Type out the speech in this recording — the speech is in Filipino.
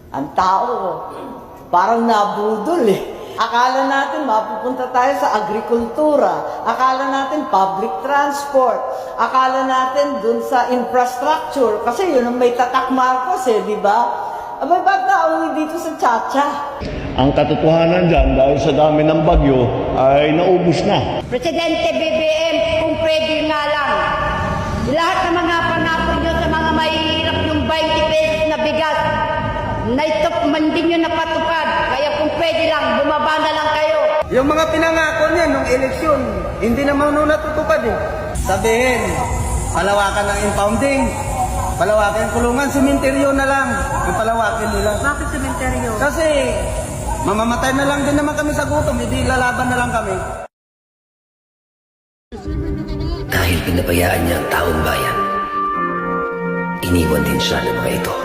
Ang tao, parang nabudol eh. Akala natin mapupunta tayo sa agrikultura. Akala natin public transport. Akala natin dun sa infrastructure. Kasi yun ang may tatak Marcos eh, di ba? Abay, ba't nauwi dito sa Chacha? Ang katotohanan dyan, dahil sa dami ng bagyo, ay naubos na. Presidente BBM, kung pwede nga lang, lahat ng mga pangako nyo sa mga mahihirap yung 20 pesos na bigas, na ito man din nyo napatupad. Kaya kung pwede lang, bumaba na lang kayo. Yung mga pinangako niya nung eleksyon, hindi naman nung natutupad eh. Sabihin, palawakan ng impounding, palawakan yung kulungan, simenteryo na lang. Yung palawakin nila. Bakit sementeryo? Kasi mamamatay na lang din naman kami sa gutom, hindi lalaban na lang kami. Dahil pinabayaan niya ang taong bayan, iniwan din siya ng mga ito.